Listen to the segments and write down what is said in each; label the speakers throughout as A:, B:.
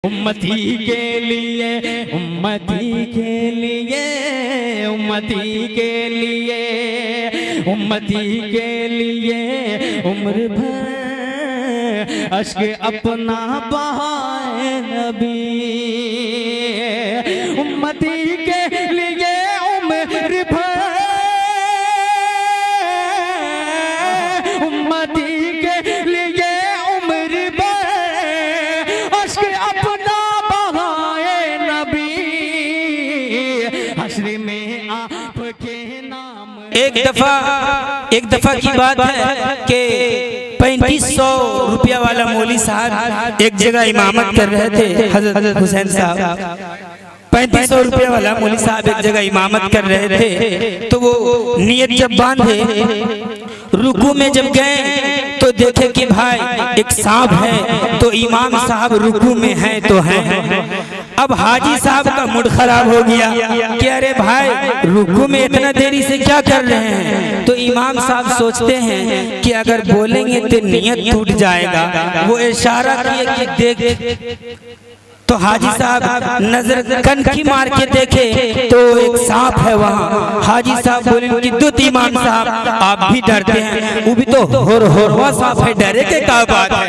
A: उम्मती के लिए, उम्मती के लिए, उम्मती के लिए, उम्मती के लिए उम्र भर अश्क अपना बहाए नबी। उम्मती के लिए उम्र भर, उम्मती के लिए उम्र भर अश्क अपना बहाए नबी। हश्र में आपके नाम।
B: एक दफा की बात है कि 3500 रुपया वाला मौली साहब एक जगह इमामत कर रहे थे। हजरत हुसैन साहब 3500 रुपया वाला मौली साहब एक जगह इमामत कर रहे थे। तो वो नियत जब बांधे, रुकू में जब गए तो देखे कि भाई एक सांप है। तो इमाम साहब रुकू में है तो है। अब हाजी साहब का मूड खराब हो गया कि अरे भाई रुकू में इतना देरी से क्या कर रहे हैं। तो इमाम साहब सोचते हैं कि अगर बोलेंगे तो नियत टूट जाएगा। वो इशारा किए कि देख, तो हाजी साहब नजर कनखी मार के देखे तो एक सांप है वहाँ। हाजी साहब बोले कि दूत इमाम साहब आप भी डरते हैं, वो भी तो होरवा सांप है, डरे के क्या बात है।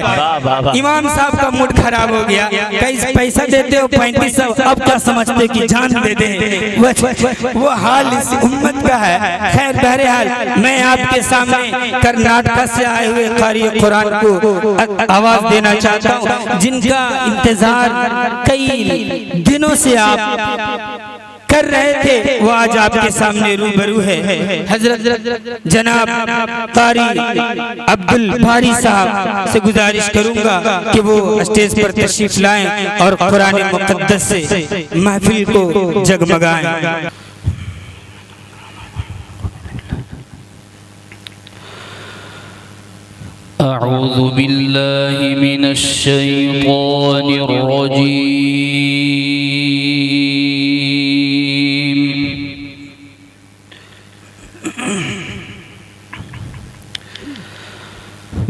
B: इमाम साहब का मूड खराब हो गया। कई पैसा देते हो 3500, अब क्या समझते कि जान दे दे। वो हाल इस उम्मत का है। खैर बहरहाल मैं आपके सामने कर्नाटक से आए हुए कारी कुरान को आवाज देना चाहता हूँ, जिनका इंतजार कई दिनों से आप कर रहे थे। वो आज आपके सामने रूबरू है। हजरत जनाब कारी अब्दुल बारी साहब से गुजारिश करूंगा कि वो स्टेज पर तशरीफ लाएं और कुरान मुक़द्दस से महफिल को जगमगाएं।
C: अऊज़ु बिल्लाहि मिनश शैतानिर रजीम।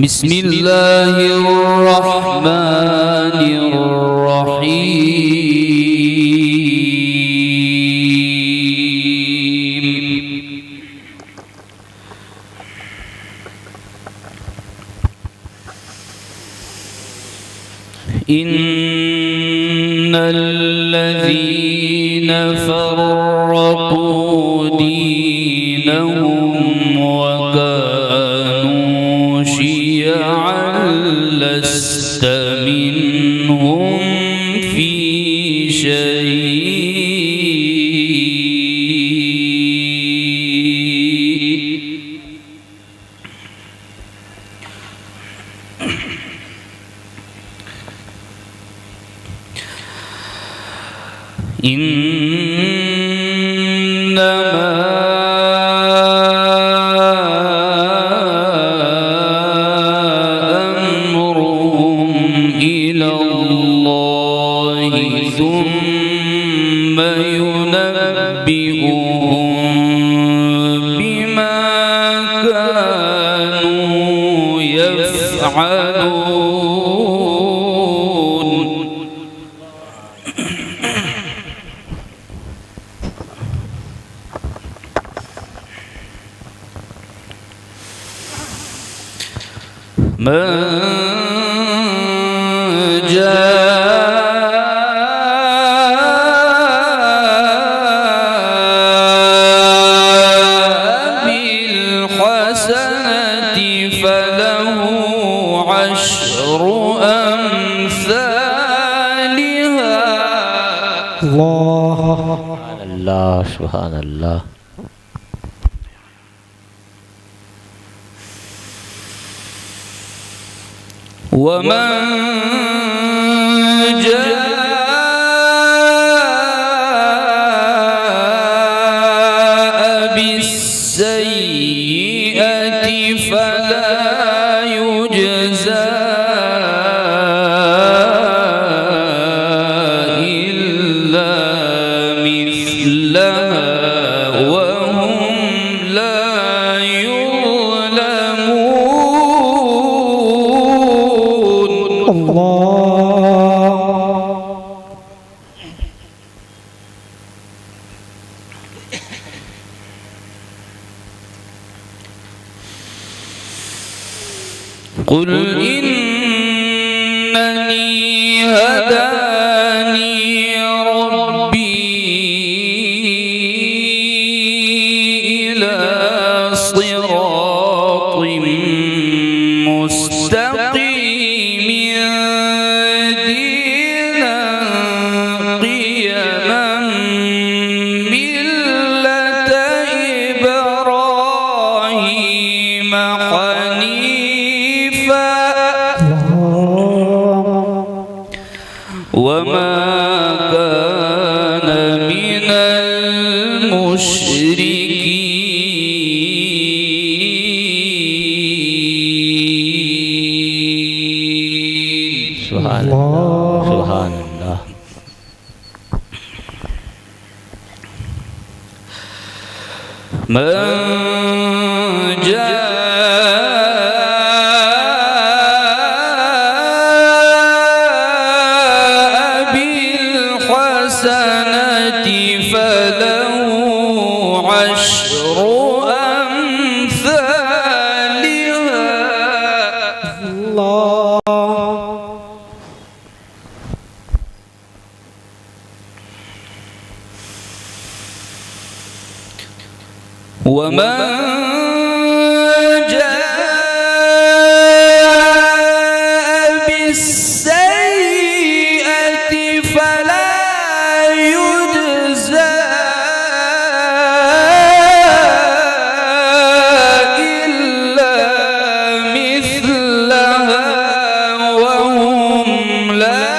C: बिस्मिल्लाहिर रहमानिर रहीम। इन्नल्लज़ीन फ़र्रक़ू दीनहुम वकानू शियअन लस्त मिनहुम फ़ी शै। इन्नमा अम्रुहुम इलल्लाहि सुम्मा युनब्बिउहुम बिमा कानू यफ़अलून। من جاء بالحسنة فله عشر أمثالها।
D: الله سبحان الله।
C: ومن جاء بالسيئة فلا يجزى إلا مثلها وهم لا يظلمون।
B: Allah
C: قل إنني هداني ربي إلى صراط مستقيم دينا قيما ملة إبراهيم حنيفا وما كان من المشركين
D: سبحان الله سبحان الله
C: من جاء بالحسنة فله عشر أمثالها ومن جاء بالسيئة فلا يجزى إلا مثلها وهم لا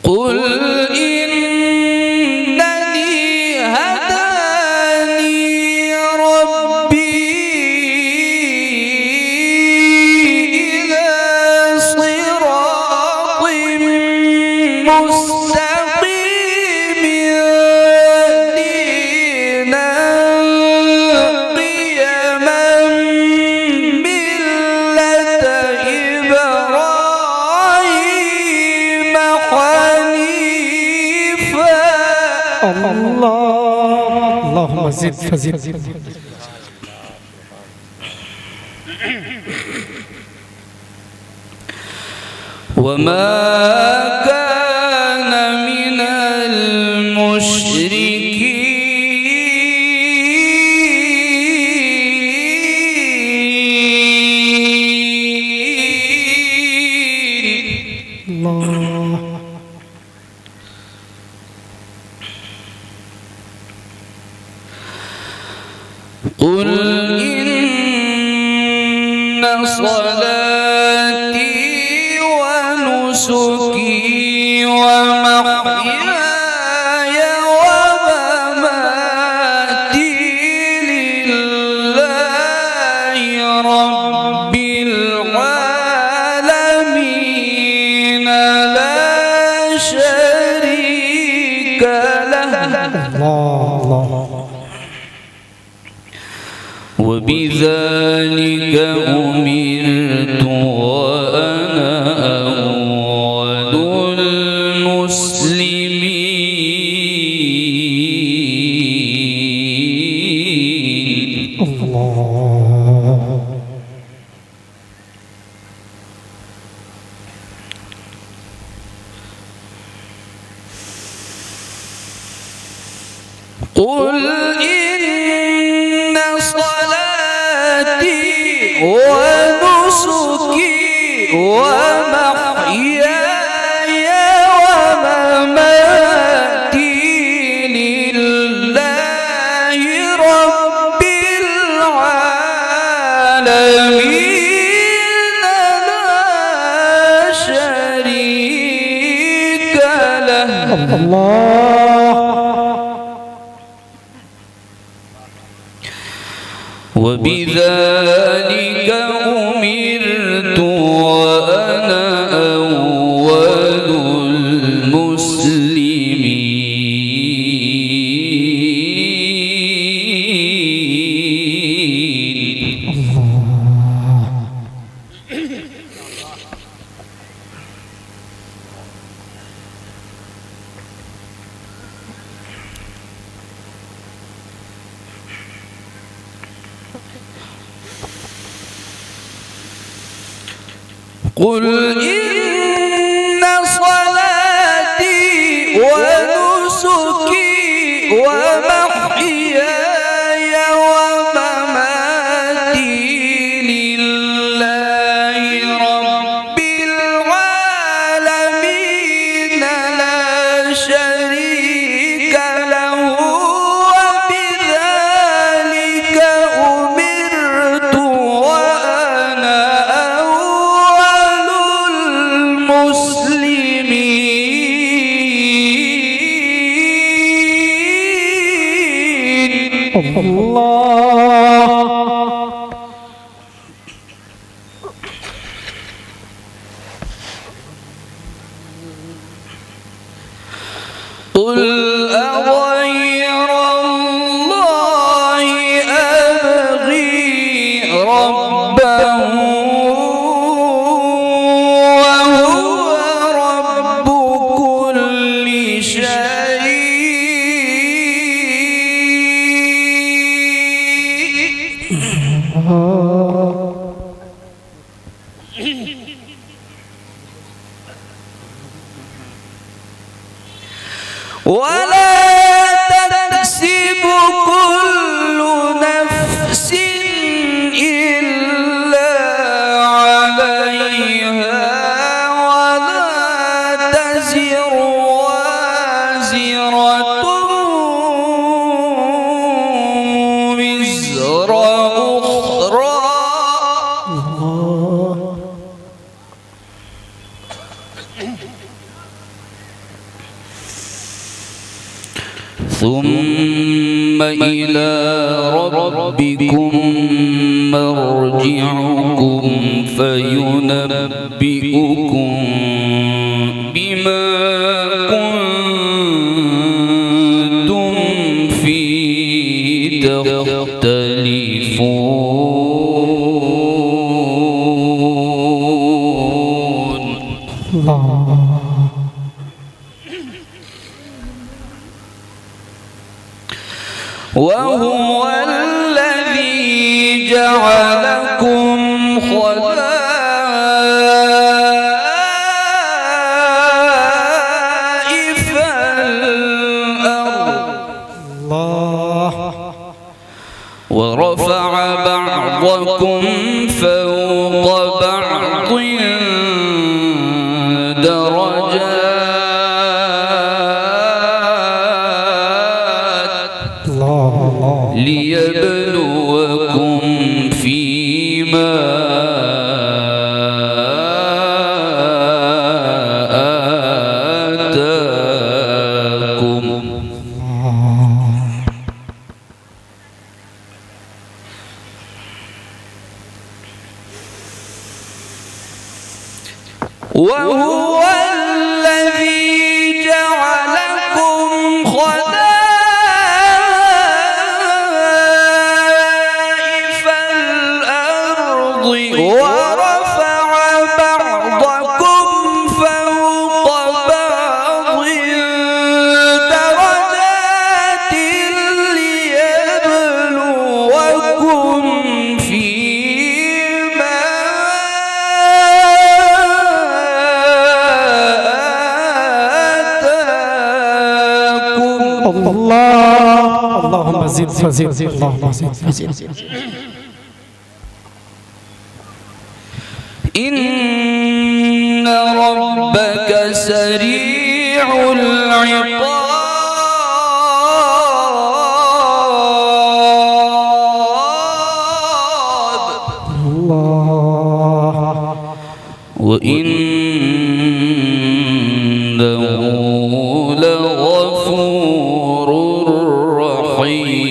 C: قل إنني هداني ربي إلى صراط مستقيم دينا قيما ملة إبراهيم حنيفا
A: اللهم زد فزد
C: وما كان من المشركين قل إن صلاتي ونسكي ومحياي ومماتي لله رب العالمين لا شريك له وبذلك أمرت وأنا أول المسلمين قل إن صلاتي ونسكي ومحياي ومماتي لله رب العالمين لا شريك له وبذلك أمرت وأنا أول المسلمين قل إن صلاتي ونسكي ومحياي ومماتي لله رب العالمين لا شريك له وبذلك أمرت وأنا قل أغير الله أبغي ربا وهو رب كل شيء ولا تكسب كل نفس إلا عليها ولا تزر وازرة وزر أخرى ثم إلى ربكم مرجعكم فينبئكم بما كنتم فيه تختلفون. وهو الذي جعلكم خلائف الأرض ورفع بعضكم فوق بعض درجات ليبلوكم فيما آتاكم. وهو الذي جعلكم خلائف الأرض ورفع بعضكم فوق بعض درجات ليبلوكم فيما
A: اللهم زد فزد اللهم زد فزد.
C: إن ربك سريع العقاب وإنه لغفور رحيم.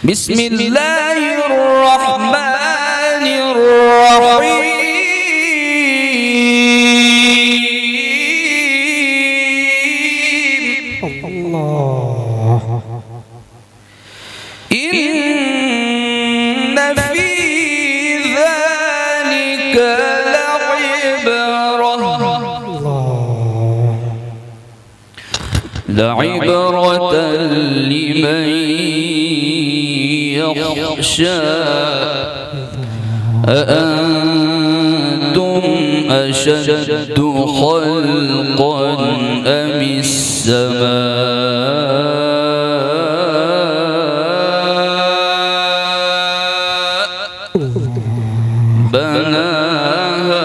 C: بسم الله الرحمن الرحيم. لعبرة لمن يخشى أأنتم أشد خلقا أم السماء بناها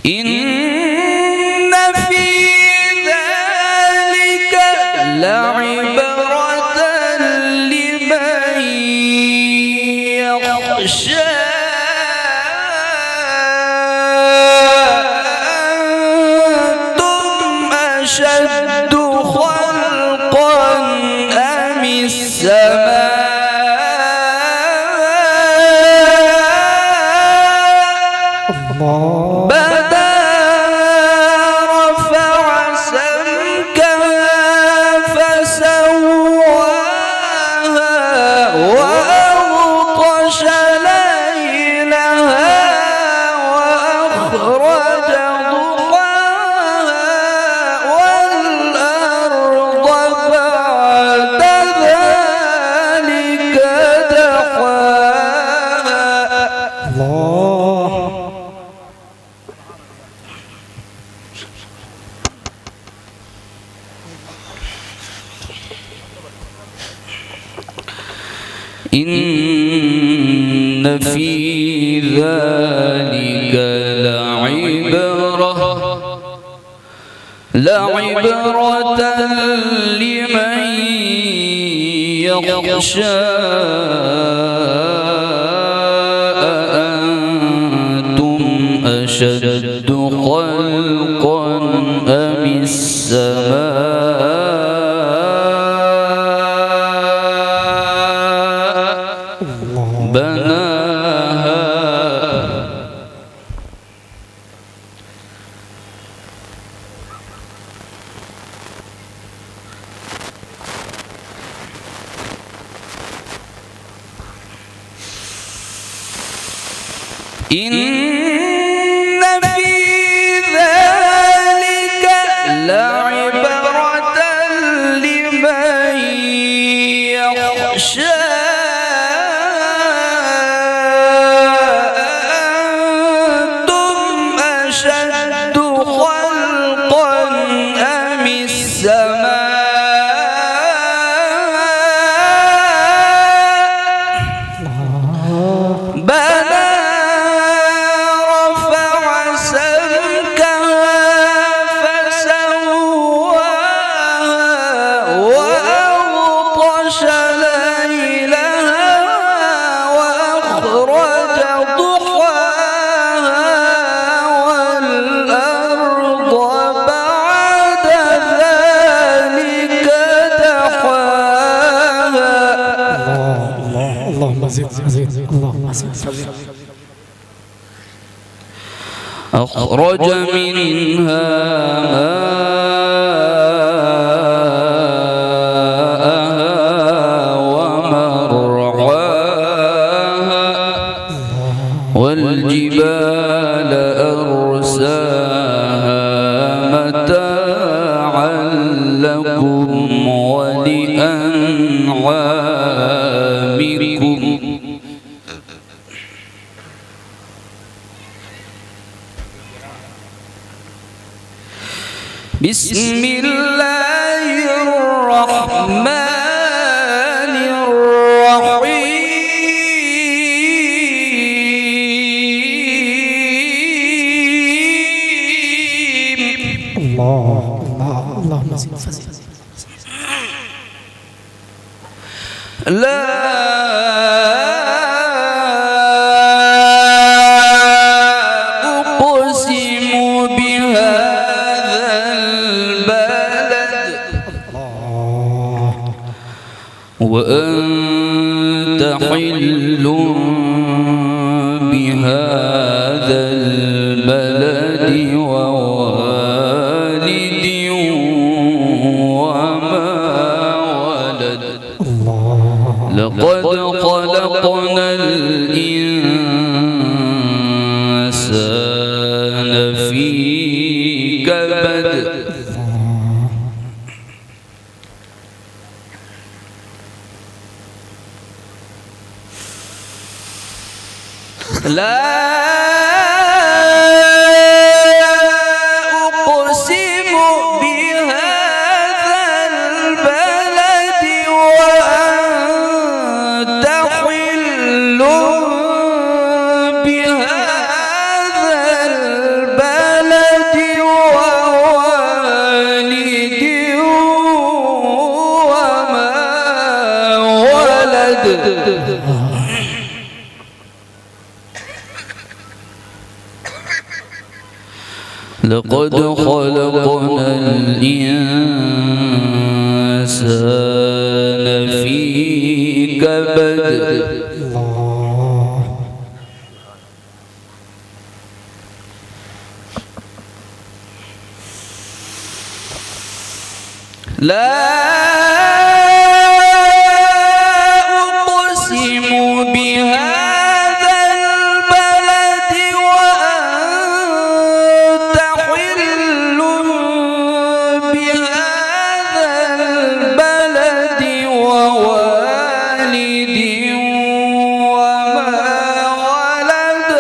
C: إن في ذلك لعبرة لمن يخشى أنتم أشد خلقا أم السماء بنى رفع سمكها فسواها وأغطش ليلها وأخرج ضحاها والأرض بعد ذلك دحاها
A: الله
C: إن في ذلك لعبرة لمن يخشى أأنتم أشد خلقا أم السماء بناها إن في ذلك لعبرة لمن يخشى أأنتم أشد خلقا أم السماء بنى رفع سمكها فسواها وأغطش ليلها وأخرج ضحاها والأرض بعد ذلك دحاها
A: اللهم زد اللهم زد
C: أخرج منها ماءها ومرعاها والجبال أرساها متاعا لكم ولأنعامكم بسم الله الرحمن الرحيم
A: اللهم زد فزد
C: لا أقسم بهذا البلد وأنت حل بهذا البلد ووالد وما ولد لقد خلقنا الإنسان لا أقسم بهذا البلد وأنت حل بهذا البلد ووالد وما ولد لقد خلقنا الإنسان في كبد لا أقسم بهذا البلد وأنت حل بهذا البلد ووالد وما ولد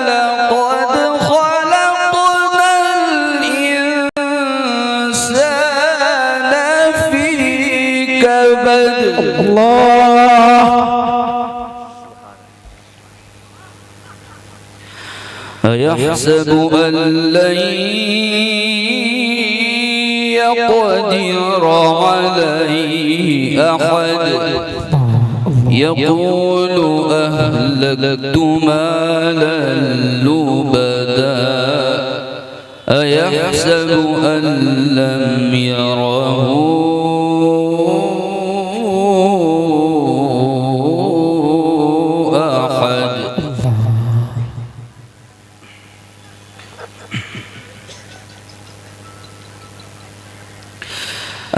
C: لقد خلقنا الإنسان في كبد أيحسب أن لن يقدر عليه أحد يقول أهلكت مالا لبدا أيحسب أن لم يره أحد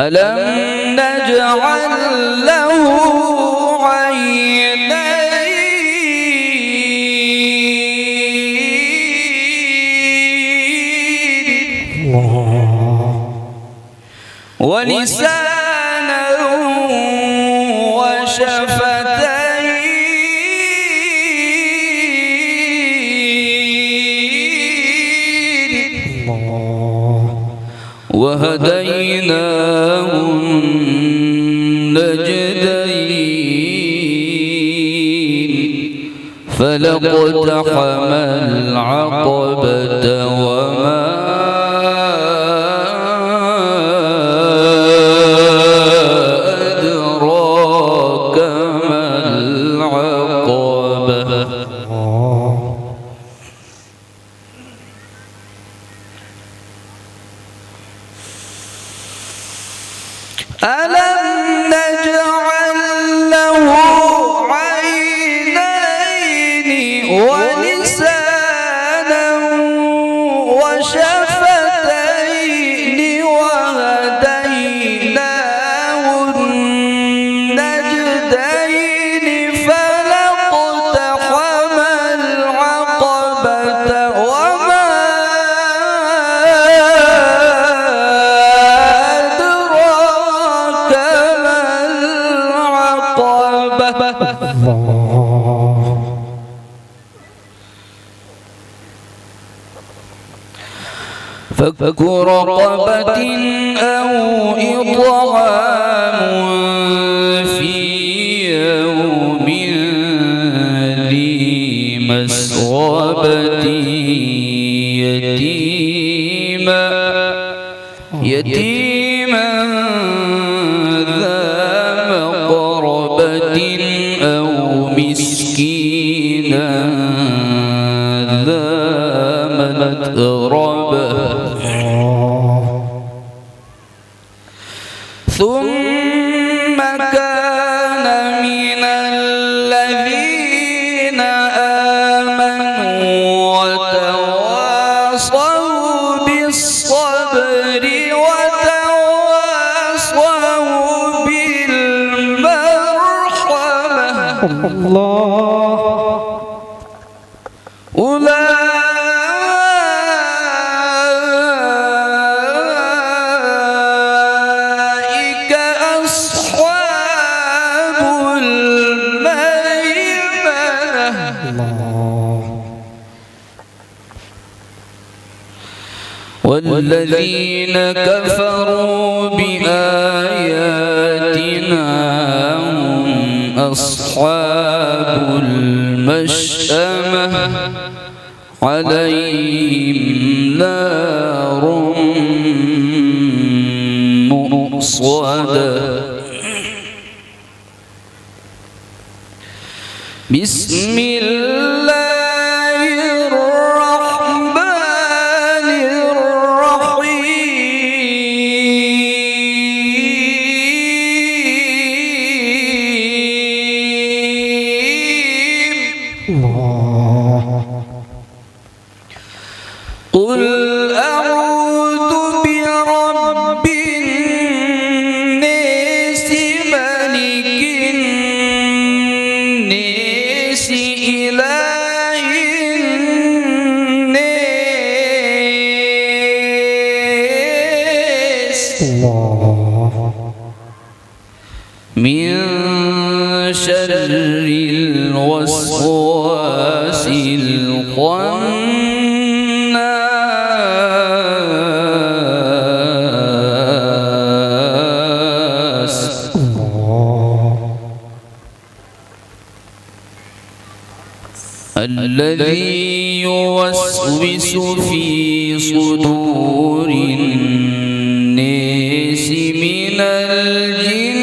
C: ألم نجعل له عينين ولسانا وشفتين وهديناه النجدين فلاقتحم العقبة وما أدراك ما العقبة ألم نجعل له عينين ولسانا وشفتين وهديناه النجدين فلاقتحم العقبة وما أدراك ما العقبة فك رقبة أو إطعام في يوم ذي مسغبة يتيما ذا مقربة أو مسكينا ذا متربة ثم كان من الذين آمنوا وتواصوا بالصبر وتواصوا بالمرحمة أولئك أصحاب الميمنة والذين كفروا بآياتنا هم أصحاب المشأمة عليهم نار مؤصدة. بسم الله الرحمن الرحيم. قل أعوذ برب الناس ملك الناس إله الناس من شر الوسواس الخناس الذي يوسوس في صدور الناس من الجنة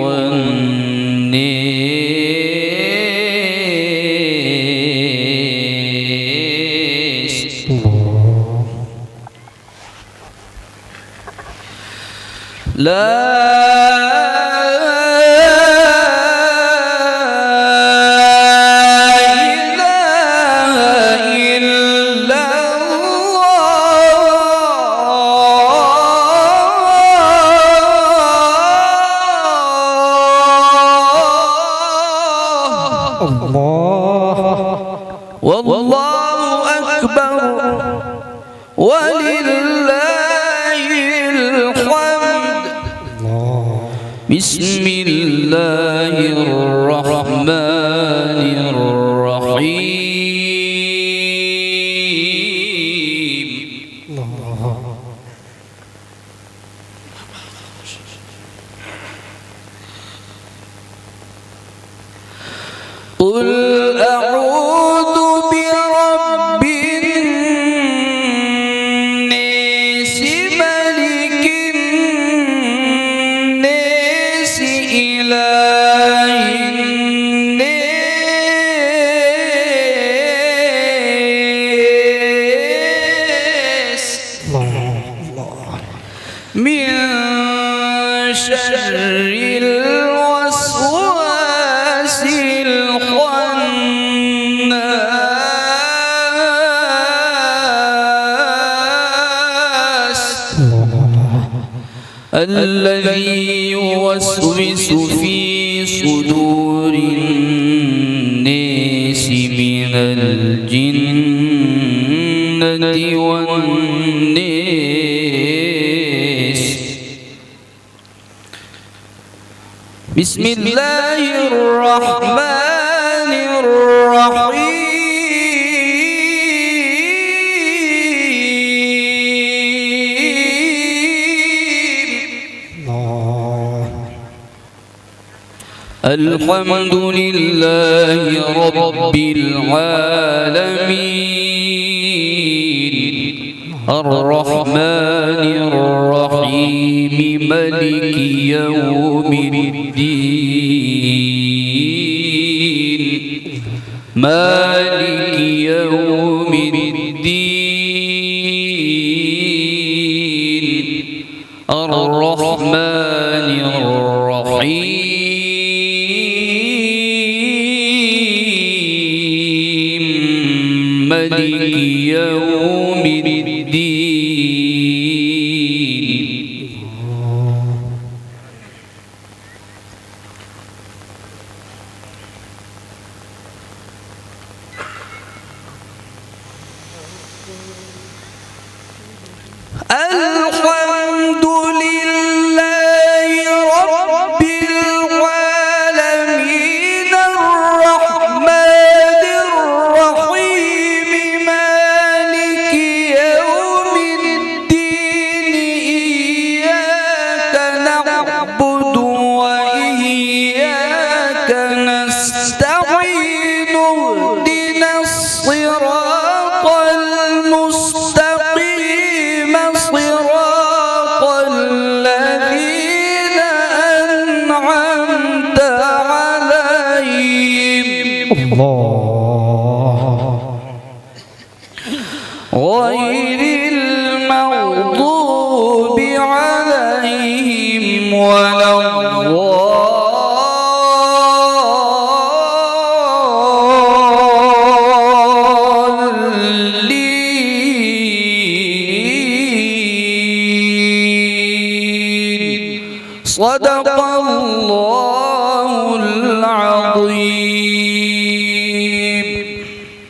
C: والناس. لا والله أكبر ولله الحمد. بسم الله الرحمن الرحيم. قل أعوذ برب الناس ملك الناس إله الناس من شر الوسواس الخناس الذي يوسوس في صدور الناس من الجنة والناس. بسم الله الرحمن الرحيم. الحمد لله رب العالمين الرحمن الرحيم مالك يوم الدين مالك يوم الدين الرحمن الرحيم مالك يوم الدين. الحمد لله رب العالمين غير المغضوب عليهم ولا الضالين. صدق